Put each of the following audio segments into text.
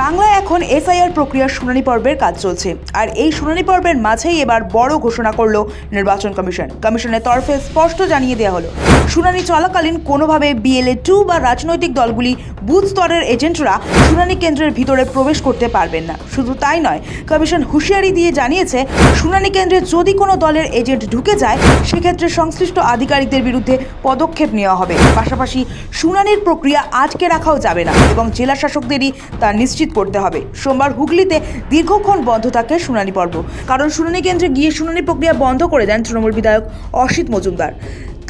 বাংলায় এখন এসআইআর প্রক্রিয়ার শুনানি পর্বের কাজ চলছে আর এই শুনানি পর্বের মাঝেই এবার বড় ঘোষণা করলো নির্বাচন কমিশন। কমিশনের তরফে স্পষ্ট জানিয়ে দেওয়া হলো, শুনানি চলাকালীন কোনোভাবে BLA-2 বা রাজনৈতিক দলগুলি বুথ স্তরের এজেন্টরা শুনানি কেন্দ্রের ভিতরে প্রবেশ করতে পারবেন না। শুধু তাই নয়, কমিশন হুঁশিয়ারি দিয়ে জানিয়েছে, শুনানি কেন্দ্রে যদি কোনো দলের এজেন্ট ঢুকে যায় সেক্ষেত্রে সংশ্লিষ্ট আধিকারিকদের বিরুদ্ধে পদক্ষেপ নেওয়া হবে। পাশাপাশি শুনানির প্রক্রিয়া আটকে রাখাও যাবে না এবং জেলা শাসকদেরই তা নিশ্চিত করতে হবে। সোমবার হুগলিতে দীর্ঘক্ষণ বন্ধ থাকে শুনানি পর্ব, কারণ শুনানি কেন্দ্রে গিয়ে শুনানি প্রক্রিয়া বন্ধ করে দেন তৃণমূল বিধায়ক অসিত মজুমদার।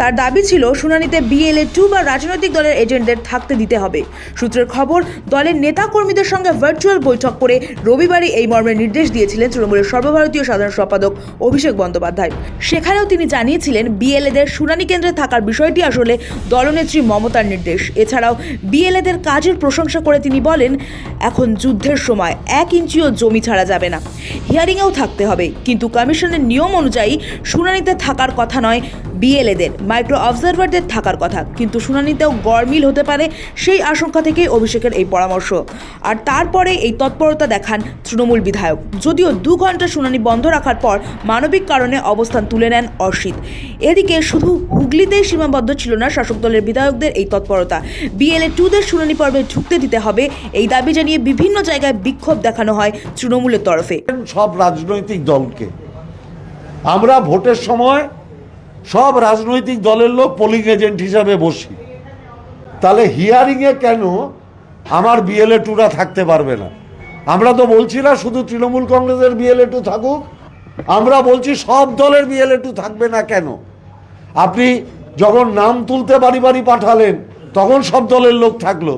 তার দাবি ছিল শুনানিতে BLA-2 বা রাজনৈতিক দলের এজেন্টদের থাকতে দিতে হবে। সূত্রের খবর, দলের নেতা কর্মীদের সঙ্গে ভার্চুয়াল বৈঠক করে রবিবারই এই মর্মে নির্দেশ দিয়েছিলেন তৃণমূলের সর্বভারতীয় সাধারণ সম্পাদক অভিষেক বন্দ্যোপাধ্যায়। সেখানেও তিনি জানিয়েছিলেন BLA-দের শুনানি কেন্দ্রে থাকার বিষয়টি আসলে দলনেত্রী মমতার নির্দেশ। এছাড়াও BLA-দের কাজের প্রশংসা করে তিনি বলেন, এখন যুদ্ধের সময় 1 ইঞ্চিও জমি ছাড়া যাবে না, হিয়ারিংয়েও থাকতে হবে, কিন্তু কমিশনের নিয়ম অনুযায়ী শুনানিতে থাকার কথা নয়, BLA-দের মাইক্রো অবজারভারদের থাকার কথা, কিন্তু শুনানিতেও গড়মিল হতে পারে সেই আশঙ্কা থেকে অভিষেকের এই পরামর্শ। আর তারপরে এই তৎপরতা দেখান তৃণমূল বিধায়ক। যদিও 2 ঘন্টা শুনানি বন্ধ রাখার পর মানবিক কারণে অবস্থান তুলে নেন অসিত। এদিকে শুধু হুগলিতেই সীমাবদ্ধ ছিল না শাসক দলের বিধায়কদের এই তৎপরতা। BLA-2দের শুনানি পর্বে ঢুকতে দিতে হবে এই দাবি জানিয়ে বিভিন্ন জায়গায় বিক্ষোভ দেখানো হয় তৃণমূলের তরফে। সব রাজনৈতিক দলকে আমরা ভোটের সময় সব রাজনৈতিক দলের লোক পোলিং এজেন্ট হিসাবে বসি, তাহলে হিয়ারিংয়ে কেন আমার BLA-2রা থাকতে পারবে না? আমরা তো বলছি না শুধু তৃণমূল কংগ্রেসের BLA-2 থাকুক, আমরা বলছি সব দলের BLA-2 থাকবে না কেন? আপনি যখন নাম তুলতে বাড়ি বাড়ি পাঠালেন তখন সব দলের লোক থাকলো,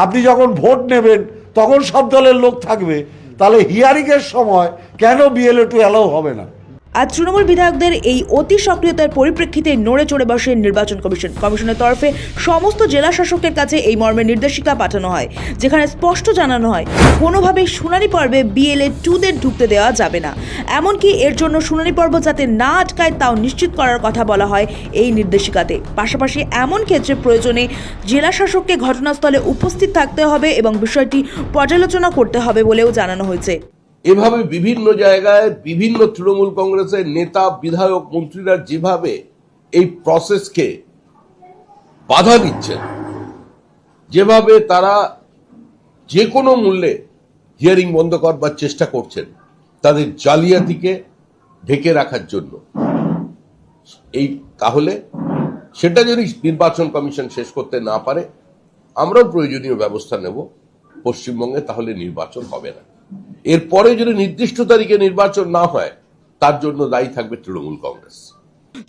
আপনি যখন ভোট নেবেন তখন সব দলের লোক থাকবে, তাহলে হিয়ারিংয়ের সময় কেন BLA-2 অ্যালাউ হবে না? আর তৃণমূল বিধায়কদের এই অতি সক্রিয়তার পরিপ্রেক্ষিতে নড়ে চড়ে বসে নির্বাচন কমিশন। কমিশনের তরফে সমস্ত জেলা শাসকের কাছে এই মর্মে নির্দেশিকা পাঠানো হয়, যেখানে স্পষ্ট জানানো হয় কোনোভাবেই শুনানি পর্বে BLA-2দের ঢুকতে দেওয়া যাবে না। এমনকি এর জন্য শুনানি পর্ব যাতে না আটকায় তাও নিশ্চিত করার কথা বলা হয় এই নির্দেশিকাতে। পাশাপাশি এমন ক্ষেত্রে প্রয়োজনে জেলা শাসককে ঘটনাস্থলে উপস্থিত থাকতে হবে এবং বিষয়টি পর্যালোচনা করতে হবে বলেও জানানো হয়েছে। এভাবে বিভিন্ন জায়গায় বিভিন্ন তৃণমূল কংগ্রেসের নেতা, বিধায়ক, মন্ত্রীরা যেভাবে এই প্রসেসকে বাধা দিচ্ছেন, যেভাবে তারা যে কোনো মূল্যে হিয়ারিং বন্ধ করবার চেষ্টা করছেন তাদের জালিয়াতিকে ঢেকে রাখার জন্য, তাহলে সেটা যদি নির্বাচন কমিশন শেষ করতে না পারে, আমরাও প্রয়োজনীয় ব্যবস্থা নেব পশ্চিমবঙ্গে, তাহলে নির্বাচন হবে না। এরপরে যদি নির্দিষ্ট তারিখে নির্বাচন না হয় তার জন্য দায়ী থাকবে তৃণমূল কংগ্রেস।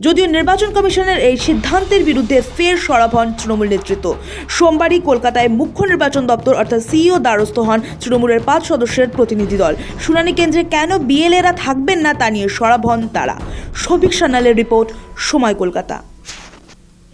যদিও নির্বাচন কমিশনের এই সিদ্ধান্তের বিরুদ্ধে ফের সরব হন তৃণমূল নেতৃত্ব। সোমবারই কলকাতায় মুখ্য নির্বাচন দপ্তর অর্থাৎ CEO দ্বারস্থ হন তৃণমূলের 5 সদস্যের প্রতিনিধি দল। শুনানি কেন্দ্রে কেন BLA-রা থাকবেন না তা নিয়ে সরব হন তারা। শফিক সান্যালের রিপোর্ট, সময় কলকাতা।